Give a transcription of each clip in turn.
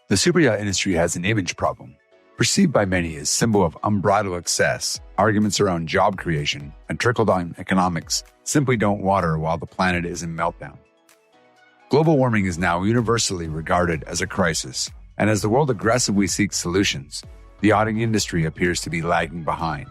The superyacht industry has an image problem. Perceived by many as symbol of unbridled excess, arguments around job creation and trickle-down economics simply don't water while the planet is in meltdown. Global warming is now universally regarded as a crisis, and as the world aggressively seeks solutions, the yachting industry appears to be lagging behind.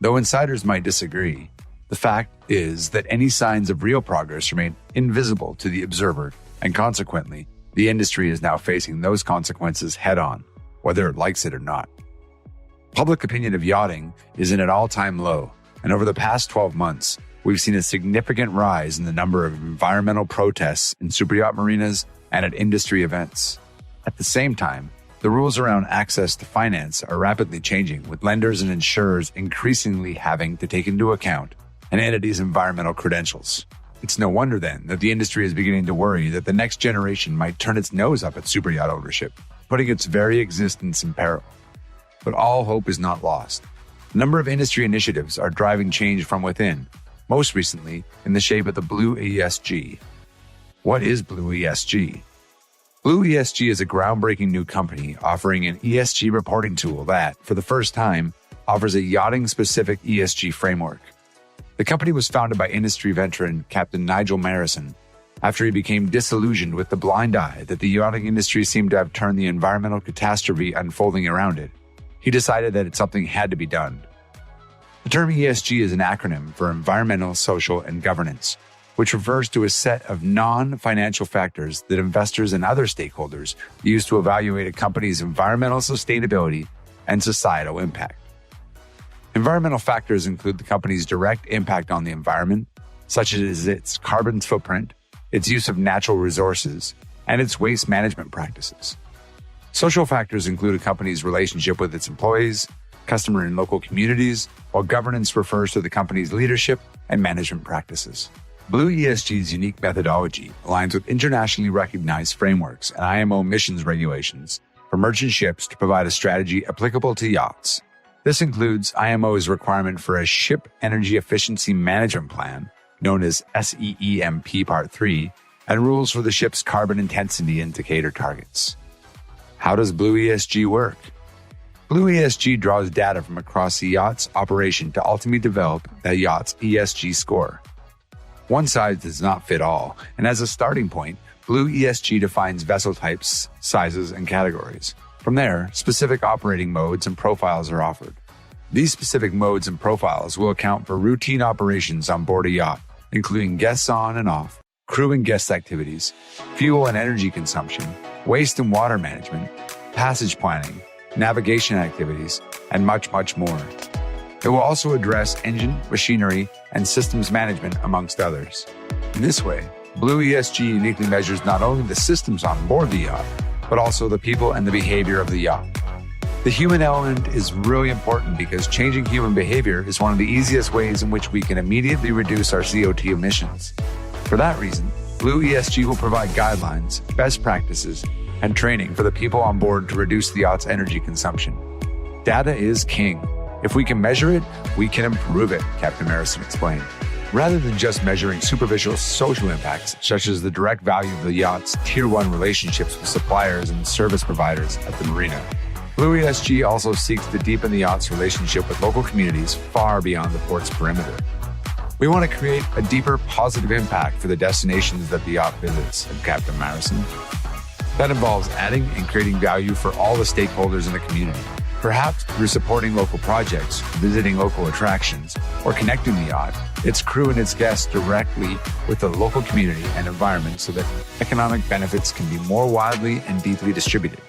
Though insiders might disagree, the fact is that any signs of real progress remain invisible to the observer, and consequently, the industry is now facing those consequences head-on, whether it likes it or not. Public opinion of yachting is in an all-time low, and over the past 12 months, we've seen a significant rise in the number of environmental protests in superyacht marinas and at industry events. At the same time, the rules around access to finance are rapidly changing, with lenders and insurers increasingly having to take into account an entity's environmental credentials. It's no wonder then that the industry is beginning to worry that the next generation might turn its nose up at superyacht ownership, putting its very existence in peril. But all hope is not lost. A number of industry initiatives are driving change from within, most recently in the shape of the Blue ESG. What is Blue ESG? Blue ESG is a groundbreaking new company offering an ESG reporting tool that, for the first time, offers a yachting-specific ESG framework. The company was founded by industry veteran Captain Nigel Marrison after he became disillusioned with the blind eye that the yachting industry seemed to have turned the environmental catastrophe unfolding around it. He decided that something had to be done. The term ESG is an acronym for Environmental, Social, and Governance, which refers to a set of non-financial factors that investors and other stakeholders use to evaluate a company's environmental sustainability and societal impact. Environmental factors include the company's direct impact on the environment, such as its carbon footprint, its use of natural resources, and its waste management practices. Social factors include a company's relationship with its employees, customer and local communities, while governance refers to the company's leadership and management practices. Blue ESG's unique methodology aligns with internationally recognized frameworks and IMO emissions regulations for merchant ships to provide a strategy applicable to yachts. This includes IMO's requirement for a Ship Energy Efficiency Management Plan, known as SEEMP Part 3, and rules for the ship's carbon intensity indicator targets. How does Blue ESG work? Blue ESG draws data from across the yacht's operation to ultimately develop the yacht's ESG score. One size does not fit all, and as a starting point, Blue ESG defines vessel types, sizes, and categories. From there, specific operating modes and profiles are offered. These specific modes and profiles will account for routine operations on board a yacht, including guests on and off, crew and guest activities, fuel and energy consumption, waste and water management, passage planning, navigation activities, and much, much more. It will also address engine, machinery, and systems management, amongst others. In this way, Blue ESG uniquely measures not only the systems on board the yacht, but also the people and the behavior of the yacht. The human element is really important because changing human behavior is one of the easiest ways in which we can immediately reduce our CO2 emissions. For that reason, Blue ESG will provide guidelines, best practices, and training for the people on board to reduce the yacht's energy consumption. Data is king. If we can measure it, we can improve it, Captain Marrison explained. Rather than just measuring superficial social impacts, such as the direct value of the yacht's Tier 1 relationships with suppliers and service providers at the marina, Blue ESG also seeks to deepen the yacht's relationship with local communities far beyond the port's perimeter. We want to create a deeper positive impact for the destinations that the yacht visits, said Captain Marrison. That involves adding and creating value for all the stakeholders in the community, perhaps through supporting local projects, visiting local attractions, or connecting the yacht, its crew and its guests directly with the local community and environment so that economic benefits can be more widely and deeply distributed.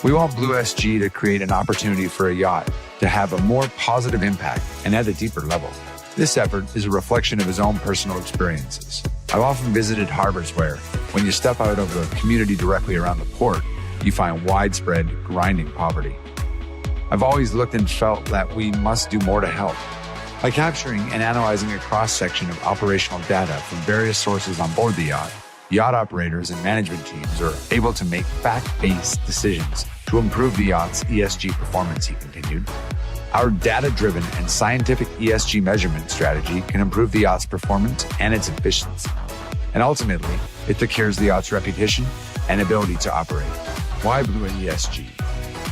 We want Blue ESG to create an opportunity for a yacht to have a more positive impact and at a deeper level. This effort is a reflection of his own personal experiences. I've often visited harbors where, when you step out of the community directly around the port, you find widespread, grinding poverty. I've always looked and felt that we must do more to help. By capturing and analyzing a cross-section of operational data from various sources on board the yacht operators and management teams are able to make fact-based decisions to improve the yacht's ESG performance, he continued. Our data-driven and scientific ESG measurement strategy can improve the yacht's performance and its efficiency. And ultimately, it secures the yacht's reputation and ability to operate. Why blue and ESG?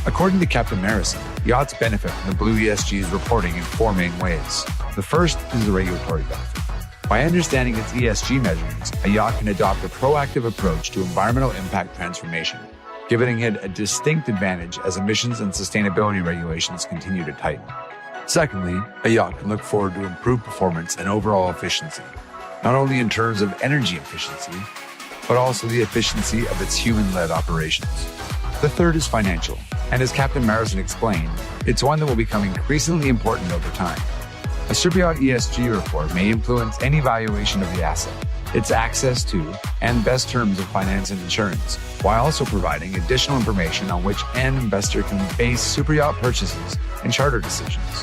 According to Captain Marison, yachts benefit from the blue ESG's reporting in four main ways. The first is the regulatory benefit. By understanding its ESG measurements, a yacht can adopt a proactive approach to environmental impact transformation, giving it a distinct advantage as emissions and sustainability regulations continue to tighten. Secondly, a yacht can look forward to improved performance and overall efficiency, not only in terms of energy efficiency, but also the efficiency of its human-led operations. The third is financial, and as Captain Marison explained, it's one that will become increasingly important over time. A superyacht ESG report may influence any valuation of the asset, its access to, and best terms of finance and insurance, while also providing additional information on which an investor can base superyacht purchases and charter decisions.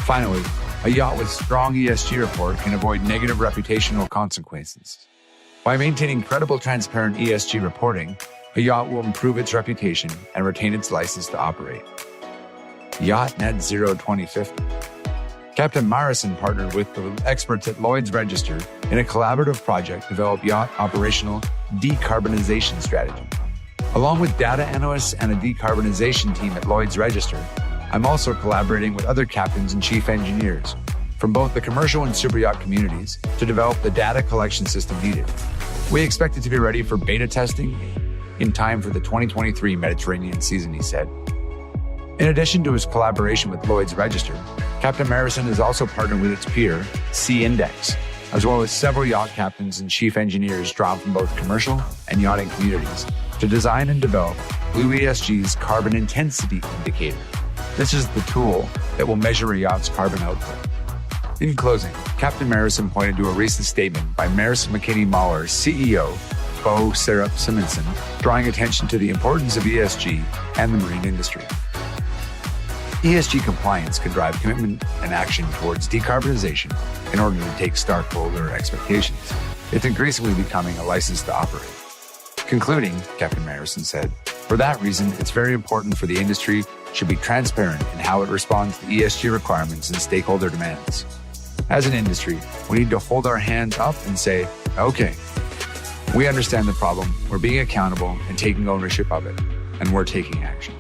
Finally, a yacht with strong ESG report can avoid negative reputational consequences. By maintaining credible, transparent ESG reporting, a yacht will improve its reputation and retain its license to operate. Yacht Net Zero 2050. Captain Marison partnered with the experts at Lloyd's Register in a collaborative project to develop yacht operational decarbonization strategy. Along with data analysts and a decarbonization team at Lloyd's Register, I'm also collaborating with other captains and chief engineers from both the commercial and superyacht communities to develop the data collection system needed. We expect it to be ready for beta testing in time for the 2023 Mediterranean season, he said. In addition to his collaboration with Lloyd's Register, Captain Marison has also partnered with its peer, Sea Index, as well as several yacht captains and chief engineers drawn from both commercial and yachting communities to design and develop Blue ESG's carbon intensity indicator. This is the tool that will measure a yacht's carbon output. In closing, Captain Marison pointed to a recent statement by Marison McKinney Mahler's CEO, Bo Serup Simonson, drawing attention to the importance of ESG and the marine industry. ESG compliance can drive commitment and action towards decarbonization in order to take stakeholder expectations. It's increasingly becoming a license to operate. Concluding, Captain Marison said, for that reason, it's very important for the industry should be transparent in how it responds to ESG requirements and stakeholder demands. As an industry, we need to hold our hands up and say, okay, we understand the problem, we're being accountable and taking ownership of it, and we're taking action.